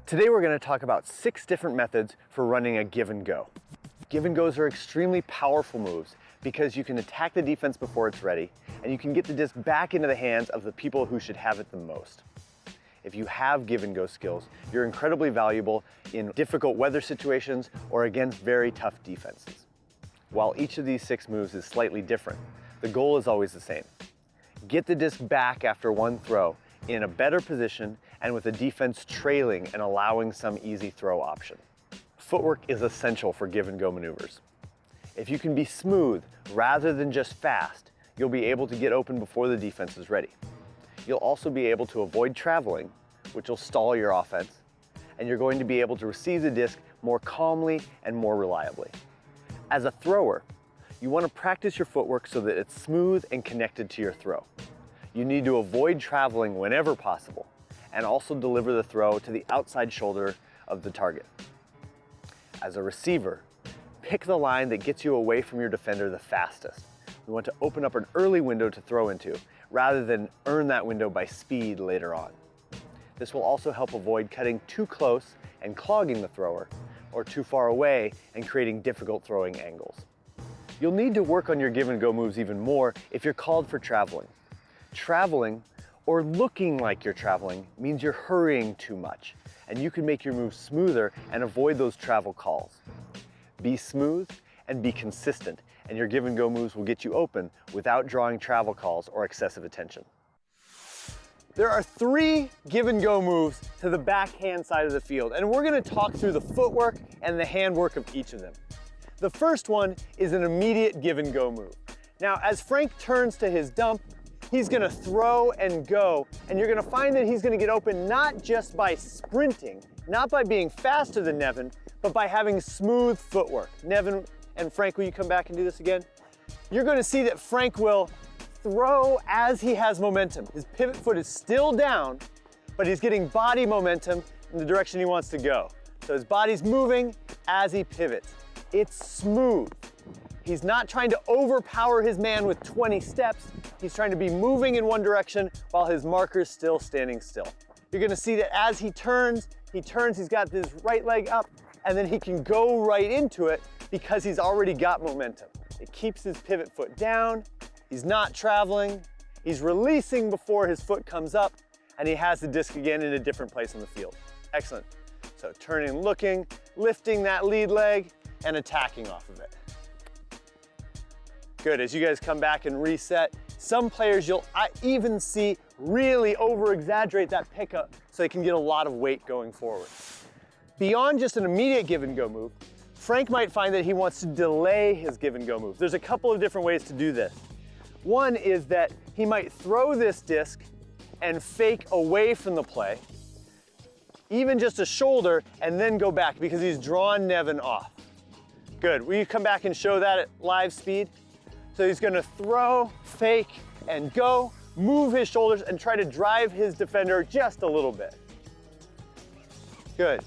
Today we're going to talk about 6 different methods for running a give and go. Give and goes are extremely powerful moves because you can attack the defense before it's ready, and you can get the disc back into the hands of the people who should have it the most. If you have give and go skills, you're incredibly valuable in difficult weather situations or against very tough defenses. While each of these 6 moves is slightly different, the goal is always the same. Get the disc back after one throw in a better position and with the defense trailing and allowing some easy throw option. Footwork is essential for give and go maneuvers. If you can be smooth rather than just fast, you'll be able to get open before the defense is ready. You'll also be able to avoid traveling, which will stall your offense, and you're going to be able to receive the disc more calmly and more reliably. As a thrower, you want to practice your footwork so that it's smooth and connected to your throw. You need to avoid traveling whenever possible, and also deliver the throw to the outside shoulder of the target. As a receiver, pick the line that gets you away from your defender the fastest. We want to open up an early window to throw into, rather than earn that window by speed later on. This will also help avoid cutting too close and clogging the thrower, or too far away and creating difficult throwing angles. You'll need to work on your give and go moves even more if you're called for traveling. Traveling, or looking like you're traveling, means you're hurrying too much, and you can make your moves smoother and avoid those travel calls. Be smooth and be consistent, and your give and go moves will get you open without drawing travel calls or excessive attention. There are 3 give and go moves to the backhand side of the field, and we're going to talk through the footwork and the handwork of each of them. The first one is an immediate give and go move. Now, as Frank turns to his dump, he's going to throw and go, and you're going to find that he's going to get open not just by sprinting, not by being faster than Nevin, but by having smooth footwork. Nevin and Frank, will you come back and do this again? You're going to see that Frank will throw as he has momentum. His pivot foot is still down, but he's getting body momentum in the direction he wants to go. So his body's moving as he pivots. It's smooth. He's not trying to overpower his man with 20 steps. He's trying to be moving in one direction while his marker's still standing still. You're going to see that as he turns, he's got his right leg up, and then he can go right into it because he's already got momentum. It keeps his pivot foot down. He's not traveling. He's releasing before his foot comes up, and he has the disc again in a different place on the field. Excellent. So turning, looking, lifting that lead leg, and attacking off of it. Good. As you guys come back and reset, some players you'll even see really over-exaggerate that pickup so they can get a lot of weight going forward. Beyond just an immediate give and go move, Frank might find that he wants to delay his give and go move. There's a couple of different ways to do this. One is that he might throw this disc and fake away from the play, even just a shoulder, and then go back because he's drawn Nevin off. Good. Will you come back and show that at live speed? So he's going to throw, fake, and go, move his shoulders, and try to drive his defender just a little bit. Good.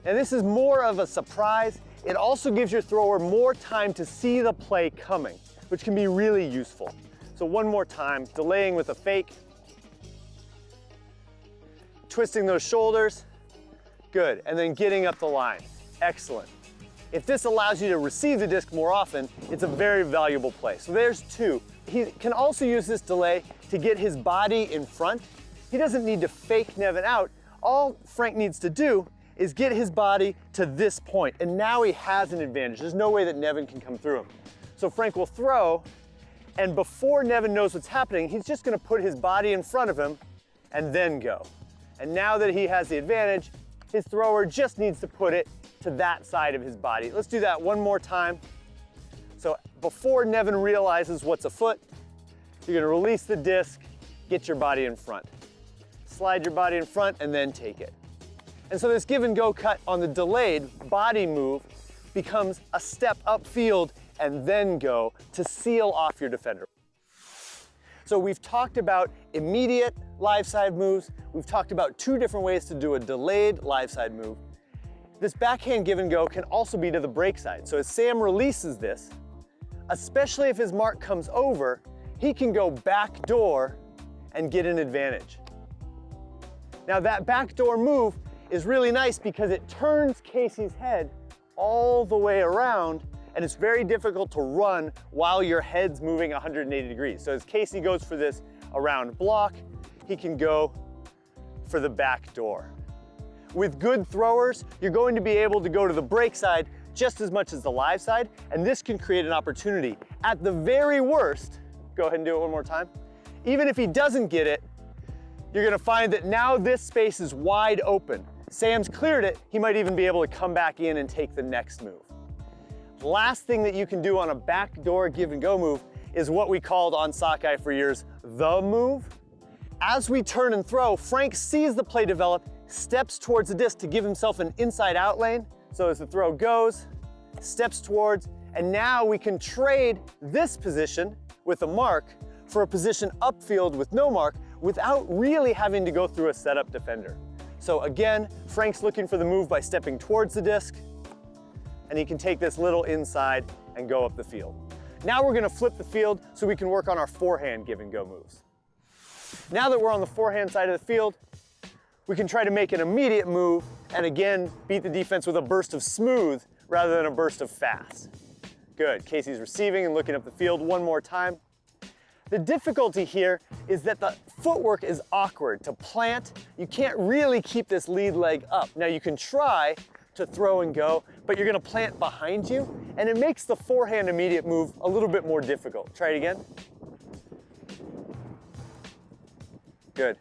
And this is more of a surprise. It also gives your thrower more time to see the play coming, which can be really useful. So one more time, delaying with a fake. Twisting those shoulders. Good. And then getting up the line. Excellent. If this allows you to receive the disc more often, it's a very valuable play. So there's 2. He can also use this delay to get his body in front. He doesn't need to fake Nevin out. All Frank needs to do is get his body to this point, and now he has an advantage. There's no way that Nevin can come through him. So Frank will throw, and before Nevin knows what's happening, he's just going to put his body in front of him and then go. And now that he has the advantage, his thrower just needs to put it to that side of his body. Let's do that one more time. So before Nevin realizes what's afoot, you're going to release the disc, get your body in front. Slide your body in front and then take it. And so this give and go cut on the delayed body move becomes a step upfield and then go to seal off your defender. So we've talked about immediate live side moves. We've talked about 2 different ways to do a delayed live side move. This backhand give and go can also be to the break side. So as Sam releases this, especially if his mark comes over, he can go backdoor and get an advantage. Now that backdoor move is really nice because it turns Casey's head all the way around, and it's very difficult to run while your head's moving 180 degrees. So as Casey goes for this around block, he can go for the back door. With good throwers, you're going to be able to go to the break side just as much as the live side, and this can create an opportunity. At the very worst, go ahead and do it one more time. Even if he doesn't get it, you're gonna find that now this space is wide open. Sam's cleared it, he might even be able to come back in and take the next move. Last thing that you can do on a backdoor give and go move is what we called on Sockeye for years, the move. As we turn and throw, Frank sees the play develop, steps towards the disc to give himself an inside out lane. So as the throw goes, steps towards, and now we can trade this position with a mark for a position upfield with no mark without really having to go through a setup defender. So again, Frank's looking for the move by stepping towards the disc, and he can take this little inside and go up the field. Now we're gonna flip the field so we can work on our forehand give and go moves. Now that we're on the forehand side of the field, we can try to make an immediate move and again, beat the defense with a burst of smooth rather than a burst of fast. Good, Casey's receiving and looking up the field one more time. The difficulty here is that the footwork is awkward. To plant, you can't really keep this lead leg up. Now you can try to throw and go, but you're gonna plant behind you, and it makes the forehand immediate move a little bit more difficult. Try it again. Good.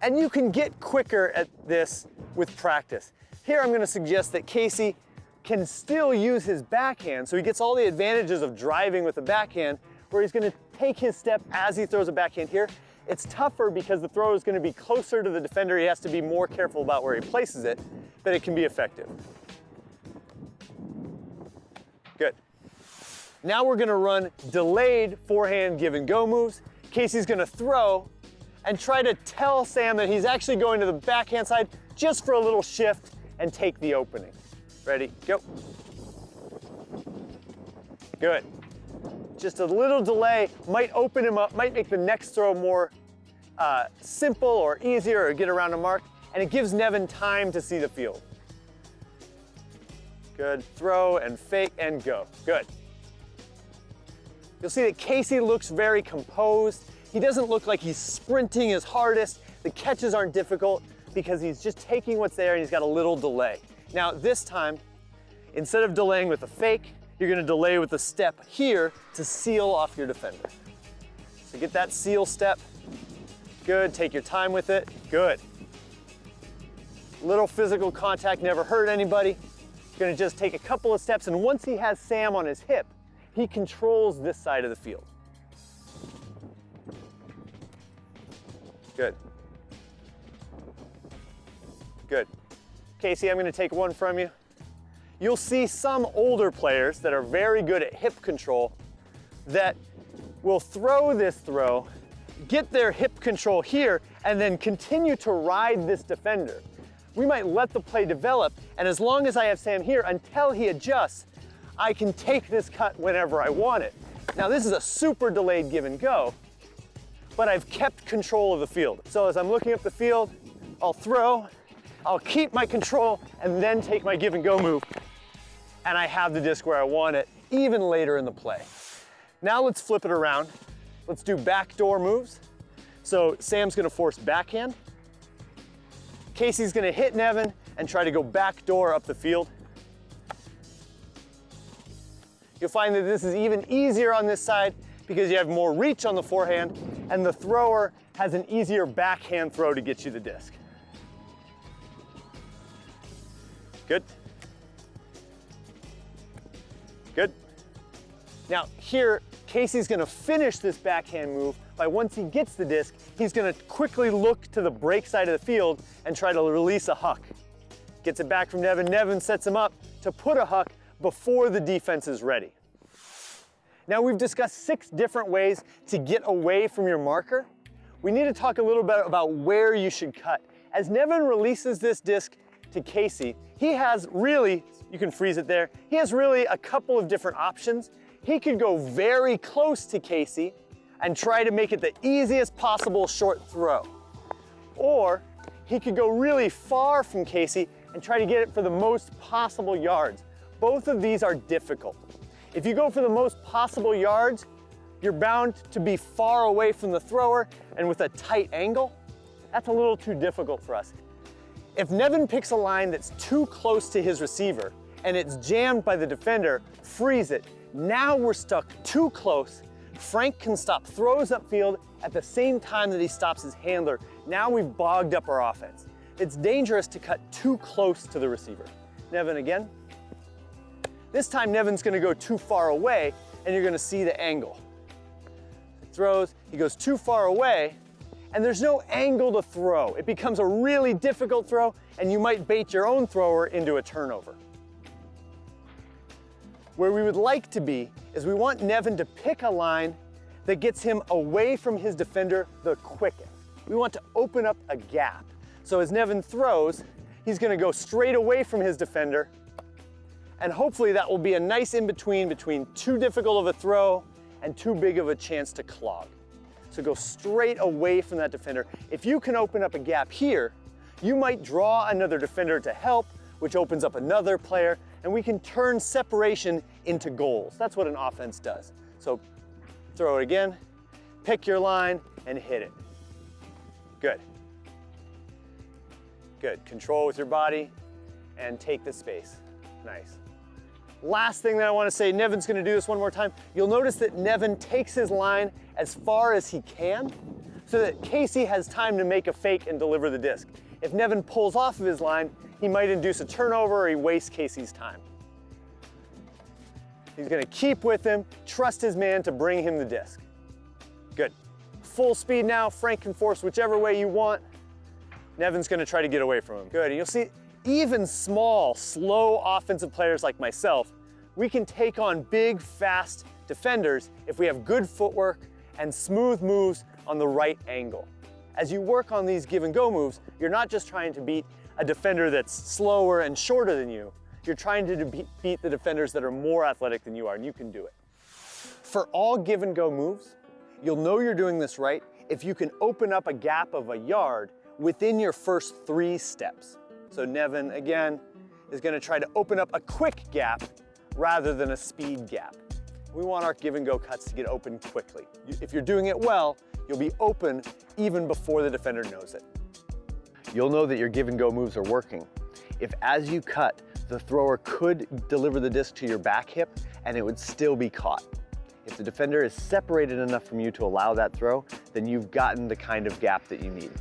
And you can get quicker at this with practice. Here I'm gonna suggest that Casey can still use his backhand, so he gets all the advantages of driving with the backhand, where he's gonna take his step as he throws a backhand here. It's tougher because the throw is gonna be closer to the defender. He has to be more careful about where he places it, but it can be effective. Good. Now we're gonna run delayed forehand give and go moves. Casey's gonna throw and try to tell Sam that he's actually going to the backhand side just for a little shift and take the opening. Ready, go. Good. Just a little delay might open him up, might make the next throw more simple or easier or get around a mark, and it gives Nevin time to see the field. Good, throw and fake and go, good. You'll see that Casey looks very composed. He doesn't look like he's sprinting his hardest. The catches aren't difficult because he's just taking what's there and he's got a little delay. Now this time, instead of delaying with a fake, you're gonna delay with a step here to seal off your defender. So get that seal step. Good, take your time with it, good. Little physical contact never hurt anybody. Gonna just take a couple of steps, and once he has Sam on his hip, he controls this side of the field. Good. Good. Casey, I'm gonna take one from you. You'll see some older players that are very good at hip control that will throw this throw, get their hip control here, and then continue to ride this defender. We might let the play develop, and as long as I have Sam here, until he adjusts, I can take this cut whenever I want it. Now this is a super delayed give and go, but I've kept control of the field. So as I'm looking up the field, I'll throw, I'll keep my control, and then take my give and go move, and I have the disc where I want it, even later in the play. Now let's flip it around. Let's do backdoor moves. So Sam's gonna force backhand. Casey's gonna hit Nevin and try to go backdoor up the field. You'll find that this is even easier on this side because you have more reach on the forehand, and the thrower has an easier backhand throw to get you the disc. Good. Good. Now here, Casey's gonna finish this backhand move by, once he gets the disc, he's gonna quickly look to the break side of the field and try to release a huck. Gets it back from Nevin. Nevin sets him up to put a huck before the defense is ready. Now we've discussed 6 different ways to get away from your marker. We need to talk a little bit about where you should cut. As Nevin releases this disc to Casey, he has really, you can freeze it there, he has really a couple of different options. He could go very close to Casey and try to make it the easiest possible short throw. Or he could go really far from Casey and try to get it for the most possible yards. Both of these are difficult. If you go for the most possible yards, you're bound to be far away from the thrower, and with a tight angle, that's a little too difficult for us. If Nevin picks a line that's too close to his receiver and it's jammed by the defender, freeze it. Now we're stuck too close. Frank can stop throws upfield at the same time that he stops his handler. Now we've bogged up our offense. It's dangerous to cut too close to the receiver. Nevin again. This time Nevin's gonna go too far away and you're gonna see the angle. He throws, he goes too far away, and there's no angle to throw. It becomes a really difficult throw, and you might bait your own thrower into a turnover. Where we would like to be is we want Nevin to pick a line that gets him away from his defender the quickest. We want to open up a gap. So as Nevin throws, he's gonna go straight away from his defender, and hopefully that will be a nice in-between between too difficult of a throw and too big of a chance to clog. So go straight away from that defender. If you can open up a gap here, you might draw another defender to help, which opens up another player, and we can turn separation into goals. That's what an offense does. So throw it again, pick your line, and hit it. Good. Good. Control with your body and take the space. Nice. Last thing that I want to say, Nevin's going to do this one more time. You'll notice that Nevin takes his line as far as he can so that Casey has time to make a fake and deliver the disc. If Nevin pulls off of his line, he might induce a turnover or he wastes Casey's time. He's going to keep with him, trust his man to bring him the disc. Good. Full speed now. Frank can force whichever way you want. Nevin's going to try to get away from him. Good. And you'll see, even small, slow offensive players like myself, we can take on big, fast defenders if we have good footwork and smooth moves on the right angle. As you work on these give and go moves, you're not just trying to beat a defender that's slower and shorter than you, you're trying to beat the defenders that are more athletic than you are, and you can do it. For all give and go moves, you'll know you're doing this right if you can open up a gap of a yard within your first 3 steps. So Nevin, again, is gonna try to open up a quick gap rather than a speed gap. We want our give and go cuts to get open quickly. If you're doing it well, you'll be open even before the defender knows it. You'll know that your give and go moves are working if as you cut, the thrower could deliver the disc to your back hip and it would still be caught. If the defender is separated enough from you to allow that throw, then you've gotten the kind of gap that you need.